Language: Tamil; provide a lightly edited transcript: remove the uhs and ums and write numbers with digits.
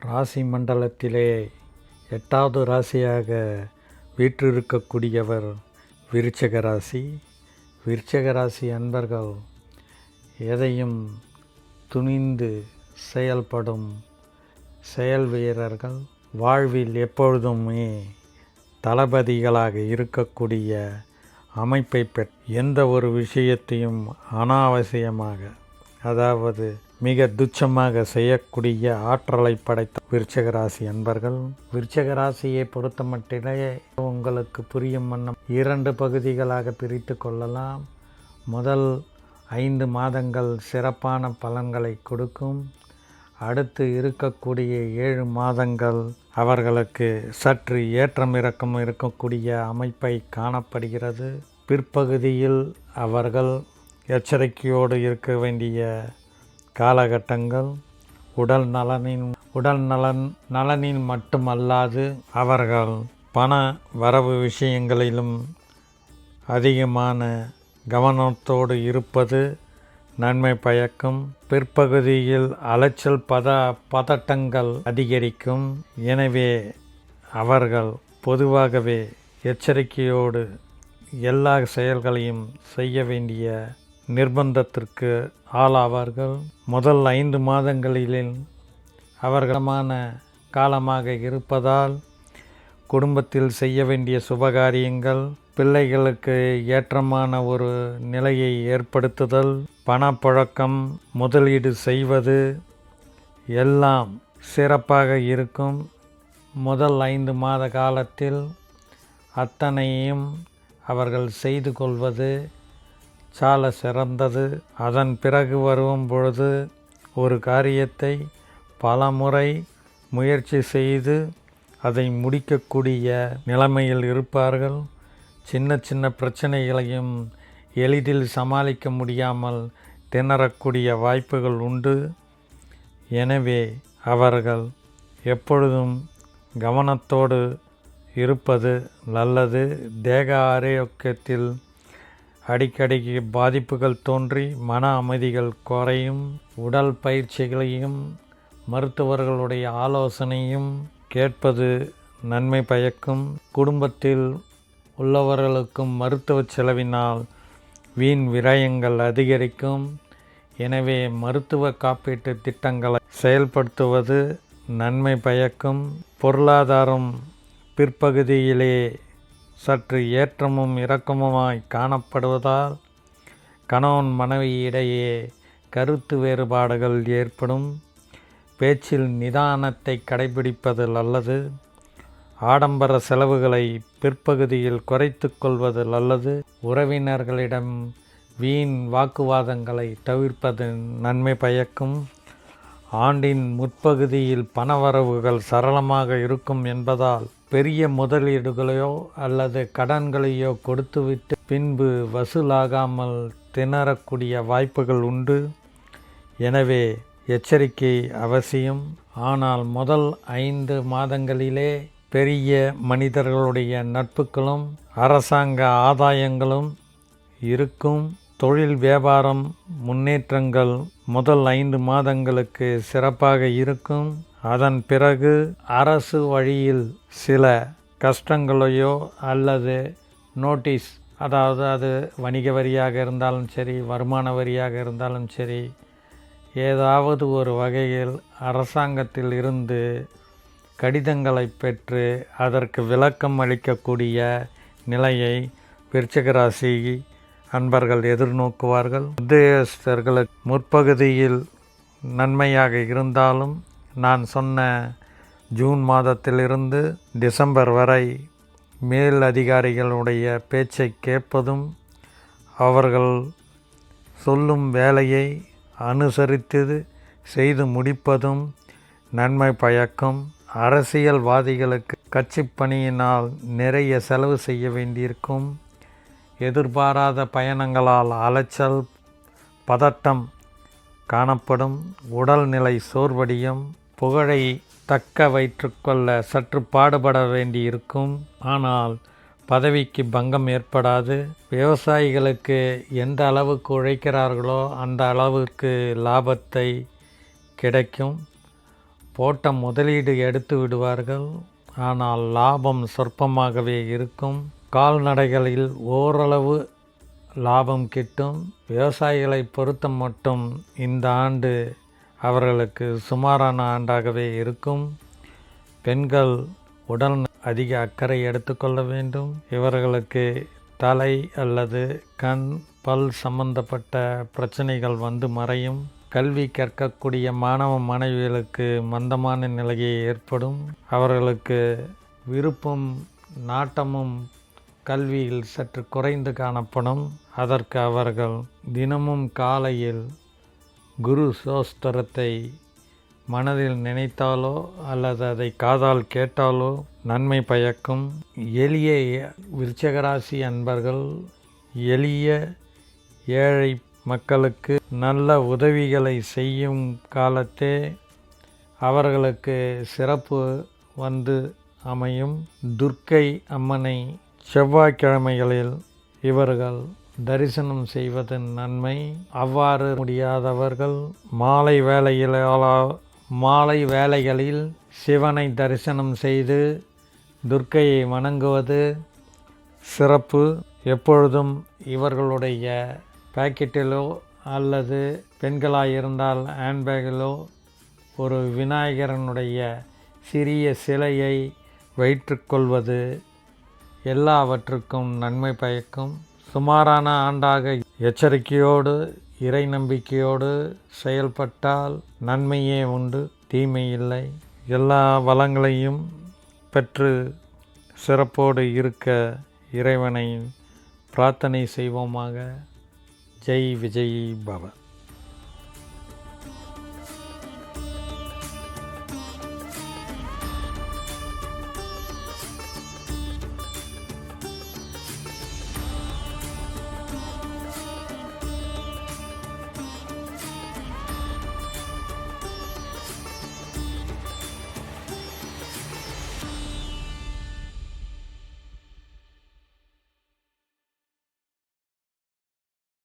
ராசி மண்டலத்திலே 8வது ராசியாக வீற்றிருக்கக்கூடியவர் விருச்சிக ராசி. விருச்சிக ராசி அன்பர்கள் எதையும் துணிந்து செயல்படும் செயல் வீரர்கள், வாழ்வில் எப்பொழுதுமே தளபதிகளாக இருக்கக்கூடிய அமைப்பை எந்த ஒரு விஷயத்தையும் அனாவசியமாக, அதாவது மிக துச்சமாக செய்யக்கூடிய ஆற்றலை படைத்த விருச்சிக ராசி அன்பர்கள். விருச்சிக ராசியை பொறுத்தமட்டிலே உங்களுக்கு புரியும் வண்ணம் 2 பகுதிகளாக பிரித்து கொள்ளலாம். முதல் 5 மாதங்கள் சிறப்பான பலன்களை கொடுக்கும். அடுத்து இருக்கக்கூடிய 7 மாதங்கள் அவர்களுக்கு சற்று ஏற்றம் இறக்கம் இருக்கக்கூடிய அமைப்பை காணப்படுகிறது. பிற்பகுதியில் அவர்கள் எச்சரிக்கையோடு இருக்க வேண்டிய காலகட்டங்கள். உடல் நலனில் மட்டுமல்லாது அவர்கள் பண வரவு விஷயங்களிலும் அதிகமான கவனத்தோடு இருப்பது நன்மை பயக்கும். பிற்பகுதியில் அலைச்சல் பதட்டங்கள் அதிகரிக்கும். எனவே அவர்கள் பொதுவாகவே எச்சரிக்கையோடு எல்லா செயல்களையும் செய்ய வேண்டிய நிர்பந்தத்திற்கு ஆளாவார்கள். முதல் 5 மாதங்களில் அவர்களமான காலமாக இருப்பதால் குடும்பத்தில் செய்ய வேண்டிய சுபகாரியங்கள், பிள்ளைகளுக்கு ஏற்றமான ஒரு நிலையை ஏற்படுத்துதல், பணப்புழக்கம், முதலீடு செய்வது எல்லாம் சிறப்பாக இருக்கும். முதல் 5 மாத காலத்தில் அத்தனையும் அவர்கள் செய்து கொள்வது சால சிறந்தது. அதன் பிறகு வரும் பொழுது ஒரு காரியத்தை பல முறை முயற்சி செய்து அதை முடிக்கக்கூடிய நிலைமையில் இருப்பார்கள். சின்ன சின்ன பிரச்சனைகளையும் எளிதில் சமாளிக்க முடியாமல் திணறக்கூடிய வாய்ப்புகள் உண்டு. எனவே அவர்கள் எப்பொழுதும் கவனத்தோடு இருப்பது நல்லது. தேக ஆரோக்கியத்தில் அடிக்கடிக்கு பாதிப்புகள் தோன்றி மன அமைதிகள் குறையும். உடல் பயிற்சிகளையும் மருத்துவர்களுடைய ஆலோசனையும் கேட்பது நன்மை பயக்கும். குடும்பத்தில் உள்ளவர்களுக்கும் மருத்துவ செலவினால் வீண் விரயங்கள் அதிகரிக்கும். எனவே மருத்துவ காப்பீட்டு திட்டங்களை செயல்படுத்துவது நன்மை பயக்கும். பொருளாதாரம் பிற்பகுதியிலே சற்று ஏற்றமும் இறக்கமுமாய் காணப்படுவதால் கணவன் மனைவி இடையே கருத்து வேறுபாடுகள் ஏற்படும். பேச்சில் நிதானத்தை கடைபிடிப்பது நல்லது. ஆடம்பர செலவுகளை பிற்பகுதியில் குறைத்து கொள்வது நல்லது. உறவினர்களிடம் வீண் வாக்குவாதங்களை தவிர்ப்பது நன்மை பயக்கும். ஆண்டின் முற்பகுதியில் பணவரவுகள் சரளமாக இருக்கும் என்பதால் பெரிய முதலீடுகளையோ அல்லது கடன்களையோ கொடுத்துவிட்டு பின்பு வசூலாகாமல் திணறக்கூடிய வாய்ப்புகள் உண்டு. எனவே எச்சரிக்கை அவசியம். ஆனால் முதல் 5 மாதங்களிலே பெரிய மனிதர்களுடைய நட்புகளும் அரசாங்க ஆதாயங்களும் இருக்கும். தொழில் வியாபாரம் முன்னேற்றங்கள் முதல் 5 மாதங்களுக்கு சிறப்பாக இருக்கும். அதன் பிறகு அரசு வழியில் சில கஷ்டங்களையோ அல்லது நோட்டீஸ், அதாவது அது வணிக வரியாக இருந்தாலும் சரி, வருமான வரியாக இருந்தாலும் சரி, ஏதாவது ஒரு வகையில் அரசாங்கத்தில் இருந்து கடிதங்களை பெற்று அதற்கு விளக்கம் அளிக்கக்கூடிய நிலையை விருச்சிக ராசி அன்பர்கள் எதிர்நோக்குவார்கள். உத்தியோகஸ்தர்களுக்கு முற்பகுதியில் நன்மையாக இருந்தாலும் நான் சொன்ன ஜூன் மாதத்திலிருந்து டிசம்பர் வரை மேல் அதிகாரிகளுடைய பேச்சை கேட்பதும் அவர்கள் சொல்லும் வேலையை அனுசரித்து செய்து முடிப்பதும் நன்மை பயக்கும். அரசியல்வாதிகளுக்கு கட்சி பணியினால் நிறைய செலவு செய்ய வேண்டியிருக்கும். எதிர்பாராத பயணங்களால் அலைச்சல் பதட்டம் காணப்படும். உடல்நிலை சோர்வடையும். புகழை தக்க வைத்துக்கொள்ள சற்று பாடுபட வேண்டியிருக்கும். ஆனால் பதவிக்கு பங்கம் ஏற்படாது. விவசாயிகளுக்கு எந்த அளவுக்கு உழைக்கிறார்களோ அந்த அளவுக்கு லாபத்தை கிடைக்கும். போட்ட முதலீடு எடுத்து விடுவார்கள். ஆனால் லாபம் சொற்பமாகவே இருக்கும். கால்நடைகளில் ஓரளவு லாபம் கிட்டும். விவசாயிகளை பொறுத்த மட்டும் இந்த ஆண்டு அவர்களுக்கு சுமாரான ஆண்டாகவே இருக்கும். பெண்கள் உடல் அதிக அக்கறை எடுத்துக்கொள்ள வேண்டும். இவர்களுக்கு தலை அல்லது கண் பல் சம்பந்தப்பட்ட பிரச்சனைகள் வந்து மறையும். கல்வி கற்கக்கூடிய மாணவ மாணவிகளுக்கு மந்தமான நிலையை ஏற்படும். அவர்களுக்கு விருப்பம் நாட்டமும் கல்வியில் சற்று குறைந்து காணப்படும். அதற்கு அவர்கள் தினமும் காலையில் குரு சோஸ்திரத்தை மனதில் நினைத்தாலோ அல்லது அதை காதால் கேட்டாலோ நன்மை பயக்கும். எளிய விருச்சிகராசி அன்பர்கள் எளிய ஏழை மக்களுக்கு நல்ல உதவிகளை செய்யும் காலத்தே அவர்களுக்கு சிறப்பு வந்து அமையும். துர்க்கை அம்மனை செவ்வாய்க்கிழமைகளில் இவர்கள் தரிசனம் செய்வது நன்மை. அவ்வாறு முடியாதவர்கள் மாலை வேளைகளில் சிவனை தரிசனம் செய்து துர்க்கையை வணங்குவது சிறப்பு. எப்பொழுதும் இவர்களுடைய பாக்கெட்டிலோ அல்லது பெண்களாயிருந்தால் ஹேண்ட்பேக்கிலோ ஒரு விநாயகரனுடைய சிறிய சிலையை வைத்துக்கொள்வது எல்லாவற்றுக்கும் நன்மை பயக்கும். சுமாரான ஆண்டாக எச்சரிக்கையோடு இறை நம்பிக்கையோடு செயல்பட்டால் நன்மையே உண்டு, தீமை இல்லை. எல்லா வளங்களையும் பெற்று சிறப்போடு இருக்க இறைவனை பிரார்த்தனை செய்வோமாக. ஜெய் விஜய் பவ.